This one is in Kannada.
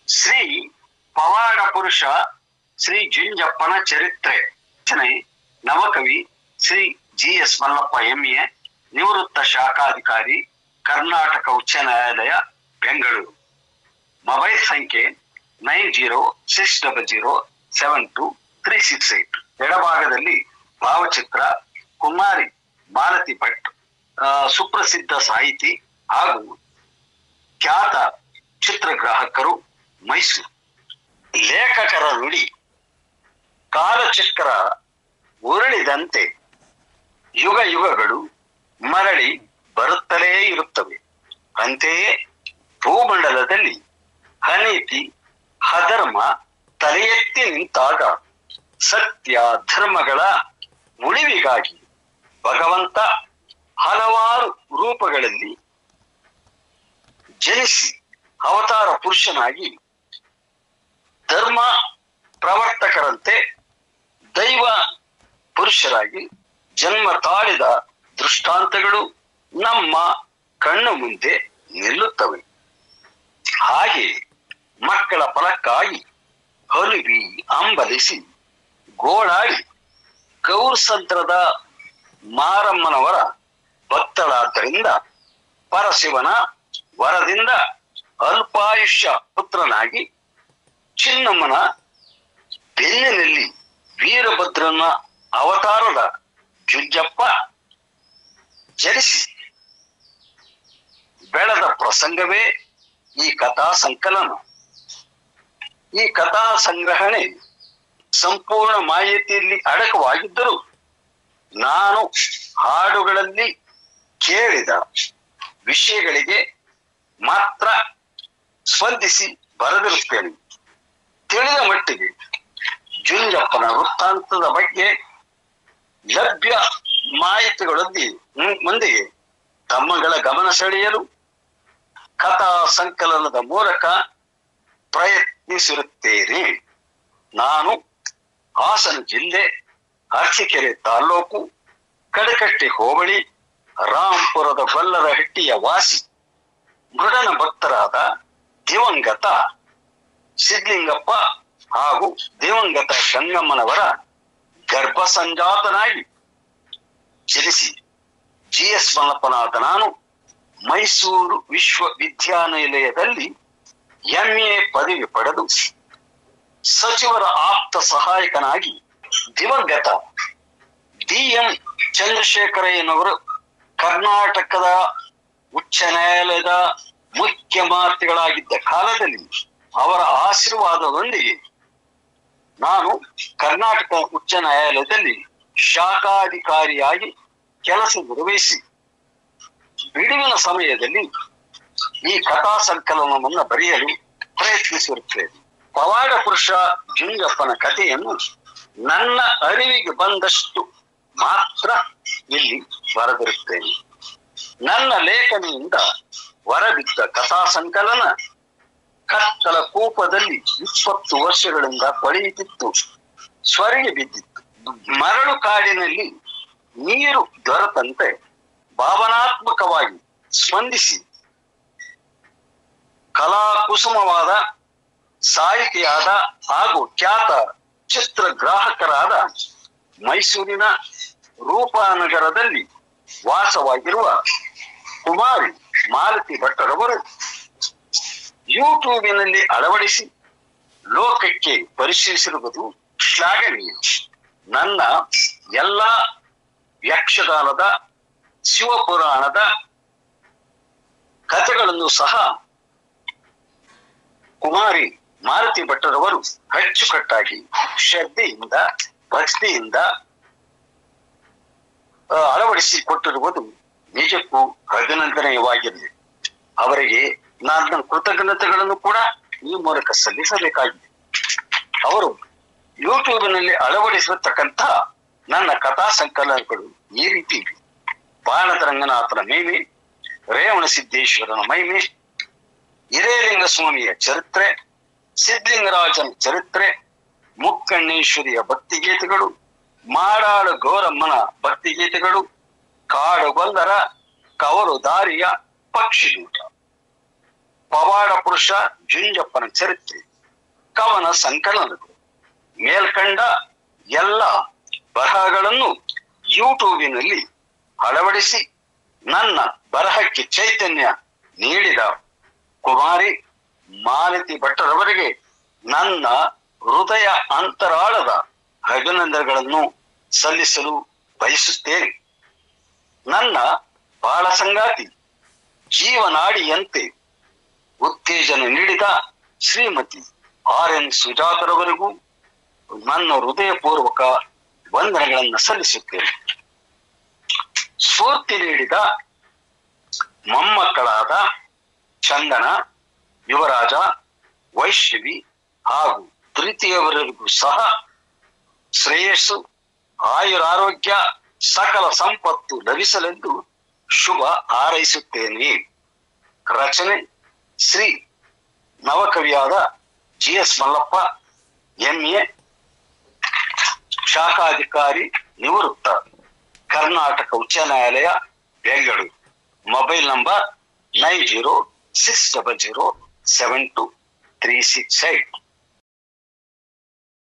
ಶ್ರೀ ಪವಾಡ ಪುರುಷ ಶ್ರೀ ಜುಂಜಪ್ಪನ ಚರಿತ್ರೆ ರಚನೆ ನವಕವಿ ಶ್ರೀ GS ಮಲ್ಲಪ್ಪ MA, ನಿವೃತ್ತ ಶಾಖಾಧಿಕಾರಿ, ಕರ್ನಾಟಕ ಉಚ್ಚ ನ್ಯಾಯಾಲಯ, ಬೆಂಗಳೂರು. ಮೊಬೈಲ್ ಸಂಖ್ಯೆ 9060072368. ಎಡಭಾಗದಲ್ಲಿ ಭಾವಚಿತ್ರ ಕುಮಾರಿ ಮಾಲತಿ ಭಟ್, ಸುಪ್ರಸಿದ್ಧ ಸಾಹಿತಿ ಹಾಗೂ ಖ್ಯಾತ ಚಿತ್ರಗ್ರಾಹಕರು, ಮೈಸೂರು. ಲೇಖಕರ ನುಡಿ: ಕಾಲಚಕ್ರ ಉರುಳಿದಂತೆ ಯುಗ ಯುಗಗಳು ಮರಳಿ ಬರುತ್ತಲೇ ಇರುತ್ತವೆ. ಅಂತೆಯೇ ಭೂಮಂಡಲದಲ್ಲಿ ಅನೀತಿ ಅಧರ್ಮ ತಲೆ ಎತ್ತಿ ನಿಂತಾಗ ಸತ್ಯ ಧರ್ಮಗಳ ಉಳಿವಿಗಾಗಿ ಭಗವಂತ ಹಲವಾರು ರೂಪಗಳಲ್ಲಿ ಜನಿಸಿ ಅವತಾರ ಪುರುಷನಾಗಿ ಧರ್ಮ ಪ್ರವರ್ತಕರಂತೆ ದೈವ ಪುರುಷರಾಗಿ ಜನ್ಮ ತಾಳಿದ ದೃಷ್ಟಾಂತಗಳು ನಮ್ಮ ಕಣ್ಣು ಮುಂದೆ ನಿಲ್ಲುತ್ತವೆ. ಹಾಗೆ ಮಕ್ಕಳ ಫಲಕ್ಕಾಗಿ ಹಲುವಿ ಅಂಬಲಿಸಿ ಗೋಳಾಡಿ ಗೌರಸಂತ್ರದ ಮಾರಮ್ಮನವರ ಭಕ್ತಳಾದ್ದರಿಂದ ಪರಶಿವನ ವರದಿಂದ ಅಲ್ಪಾಯುಷ್ಯ ಪುತ್ರನಾಗಿ ಚಿನ್ನಮ್ಮನ ಬೆನ್ನಿನಲ್ಲಿ ವೀರಭದ್ರನ ಅವತಾರದ ಜುಂಜಪ್ಪ ಜನಿಸಿ ಬೆಳೆದ ಪ್ರಸಂಗವೇ ಈ ಕಥಾ ಸಂಕಲನ. ಈ ಕಥಾ ಸಂಗ್ರಹಣೆ ಸಂಪೂರ್ಣ ಮಾಹಿತಿಯಲ್ಲಿ ಅಡಕವಾಗಿದ್ದರೂ ನಾನು ಹಾಡುಗಳಲ್ಲಿ ಕೇಳಿದ ವಿಷಯಗಳಿಗೆ ಮಾತ್ರ ಸ್ಪಂದಿಸಿ ಬರೆದಿರುತ್ತೇನೆ. ತಿಳಿದ ಮಟ್ಟಿಗೆ ಜುಂಜಪ್ಪನ ವೃತ್ತಾಂತದ ಬಗ್ಗೆ ಲಭ್ಯ ಮಾಹಿತಿಗಳೊಂದಿಗೆ ತಮ್ಮಗಳ ಗಮನ ಸೆಳೆಯಲು ಕಥಾ ಸಂಕಲನದ ಮೂಲಕ ಪ್ರಯತ್ನಿಸಿರುತ್ತೇನೆ. ನಾನು ಹಾಸನ ಜಿಲ್ಲೆ ಅರಸೀಕೆರೆ ತಾಲ್ಲೂಕು ಕಡಕಟ್ಟಿ ಹೋಬಳಿ ರಾಂಪುರದ ಗೊಲ್ಲರಹಟ್ಟಿಯ ವಾಸಿ ಮೃಡನ ಭಕ್ತರಾದ ದಿವಂಗತ ಸಿದ್ಲಿಂಗಪ್ಪ ಹಾಗೂ ದಿವಂಗತ ಗಂಗಮ್ಮನವರ ಗರ್ಭ ಸಂಜಾತನಾಗಿ ಜನಿಸಿ GS ಮಲ್ಲಪ್ಪನಾದ ನಾನು ಮೈಸೂರು ವಿಶ್ವವಿದ್ಯಾನಿಲಯದಲ್ಲಿ MA ಪದವಿ ಪಡೆದು ಸಚಿವರ ಆಪ್ತ ಸಹಾಯಕನಾಗಿ ದಿವಂಗತ DM ಚಂದ್ರಶೇಖರಯ್ಯನವರು ಕರ್ನಾಟಕದ ಉಚ್ಚ ನ್ಯಾಯಾಲಯದ ಮುಖ್ಯಮಂತ್ರಿಗಳಾಗಿದ್ದ ಕಾಲದಲ್ಲಿ ಅವರ ಆಶೀರ್ವಾದದೊಂದಿಗೆ ನಾನು ಕರ್ನಾಟಕ ಉಚ್ಚ ನ್ಯಾಯಾಲಯದಲ್ಲಿ ಶಾಖಾಧಿಕಾರಿಯಾಗಿ ಕೆಲಸ ನಿರ್ವಹಿಸಿ ಬಿಡುವಿನ ಸಮಯದಲ್ಲಿ ಈ ಕಥಾ ಸಂಕಲನವನ್ನು ಬರೆಯಲು ಪ್ರಯತ್ನಿಸಿರುತ್ತೇನೆ. ಪವಾಡ ಪುರುಷ ಜುಂಜಪ್ಪನ ಕಥೆಯನ್ನು ನನ್ನ ಅರಿವಿಗೆ ಬಂದಷ್ಟು ಮಾತ್ರ ಇಲ್ಲಿ ಬರೆದಿರುತ್ತೇನೆ. ನನ್ನ ಲೇಖನಿಯಿಂದ ಹೊರಬಿದ್ದ ಕಥಾ ಸಂಕಲನ ಕತ್ತಲ ಕೂಪದಲ್ಲಿ 20 ವರ್ಷಗಳಿಂದ ಕೊಳೆಯುತ್ತಿತ್ತು, ಸ್ವರ್ಗೆ ಬಿದ್ದಿತ್ತು. ಮರಳು ಕಾಡಿನಲ್ಲಿ ನೀರು ದೊರೆತಂತೆ ಭಾವನಾತ್ಮಕವಾಗಿ ಸ್ಪಂದಿಸಿ ಕಲಾಕುಸುಮವಾದ ಸಾಹಿತಿಯಾದ ಹಾಗೂ ಖ್ಯಾತ ಚಿತ್ರಗ್ರಾಹಕರಾದ ಮೈಸೂರಿನ ರೂಪಾನಗರದಲ್ಲಿ ವಾಸವಾಗಿರುವ ಕುಮಾರಿ ಮಾಲತಿ ಭಟ್ಟರವರು ಯೂಟ್ಯೂಬಿನಲ್ಲಿ ಅಳವಡಿಸಿ ಲೋಕಕ್ಕೆ ಪರಿಚಯಿಸಿರುವುದು ಶ್ಲಾಘನೀಯ. ನನ್ನ ಎಲ್ಲ ಯಕ್ಷಗಾನದ ಶಿವಪುರಾಣದ ಕಥೆಗಳನ್ನು ಸಹ ಕುಮಾರಿ ಮಾಲತಿ ಭಟ್ಟರವರು ಅಚ್ಚುಕಟ್ಟಾಗಿ ಶ್ರದ್ಧೆಯಿಂದ ಭಕ್ತಿಯಿಂದ ಅಳವಡಿಸಿಕೊಟ್ಟಿರುವುದು ನಿಜಕ್ಕೂ ಅಭಿನಂದನೀಯವಾಗಿದೆ. ಅವರಿಗೆ ನನ್ನ ಕೃತಜ್ಞತೆಗಳನ್ನು ಕೂಡ ಈ ಮೂಲಕ ಸಲ್ಲಿಸಬೇಕಾಗಿದೆ. ಅವರು ಯೂಟ್ಯೂಬಿನಲ್ಲಿ ಅಳವಡಿಸಿರತಕ್ಕಂಥ ನನ್ನ ಕಥಾ ಸಂಕಲನಗಳು ಈ ರೀತಿ ಇವೆ: ಬಾಣದ ರಂಗನಾಥನ ಮಹಿಮೆ, ರೇವಣ ಸಿದ್ದೇಶ್ವರನ ಮಹಿಮೆ, ಹಿರೇಲಿಂಗ ಸ್ವಾಮಿಯ ಚರಿತ್ರೆ, ಸಿದ್ಧಲಿಂಗರಾಜನ ಚರಿತ್ರೆ, ಮುಕ್ಕಣ್ಣೇಶ್ವರಿಯ ಭಕ್ತಿಗೀತೆಗಳು, ಮಾಡಾಳು ಗೌರಮ್ಮನ ಭಕ್ತಿಗೀತೆಗಳು, ಕಾಡುಗೊಲ್ಲರ ಕವಲು ದಾರಿಯ ಪಕ್ಷಿಗೂಟ, ಪವಾಡ ಪುರುಷ ಜುಂಜಪ್ಪನ ಚರಿತ್ರೆ, ಕವನ ಸಂಕಲನಗಳು, ಮೇಲ್ಕಂಡ ಎಲ್ಲ ಬರಹಗಳನ್ನು ಯೂಟ್ಯೂಬಿನಲ್ಲಿ ಅಳವಡಿಸಿ ನನ್ನ ಬರಹಕ್ಕೆ ಚೈತನ್ಯ ನೀಡಿದ ಕುಮಾರಿ ಮಾಲತಿ ಭಟ್ಟರವರಿಗೆ ನನ್ನ ಹೃದಯ ಅಂತರಾಳದ ಅಭಿನಂದನೆಗಳನ್ನು ಸಲ್ಲಿಸಲು ಬಯಸುತ್ತೇನೆ. ನನ್ನ ಬಾಳ ಸಂಗಾತಿ, ಜೀವನಾಡಿಯಂತೆ ಉತ್ತೇಜನ ನೀಡಿದ ಶ್ರೀಮತಿ RN ಸುಜಾತರವರಿಗೂ ನನ್ನ ಹೃದಯಪೂರ್ವಕ ವಂದನೆಗಳನ್ನು ಸಲ್ಲಿಸುತ್ತೇನೆ. ಸ್ಫೂರ್ತಿ ನೀಡಿದ ಮೊಮ್ಮಕ್ಕಳಾದ ಚಂದನ, ಯುವರಾಜ, ವೈಷ್ಣವಿ ಹಾಗೂ ಪ್ರೀತಿಯವರಿಗೂ ಸಹ ಶ್ರೇಯಸ್ಸು, ಆಯುರಾರೋಗ್ಯ, ಸಕಲ ಸಂಪತ್ತು ಲಭಿಸಲೆಂದು ಶುಭ ಹಾರೈಸುತ್ತೇನೆ. ರಚನೆ ಶ್ರೀ ನವಕವಿಯಾದ GS ಮಲ್ಲಪ್ಪ, MA, ಶಾಖಾಧಿಕಾರಿ ನಿವೃತ್ತ, ಕರ್ನಾಟಕ ಉಚ್ಚ ನ್ಯಾಯಾಲಯ, ಬೆಂಗಳೂರು. Mobile number 9060072368.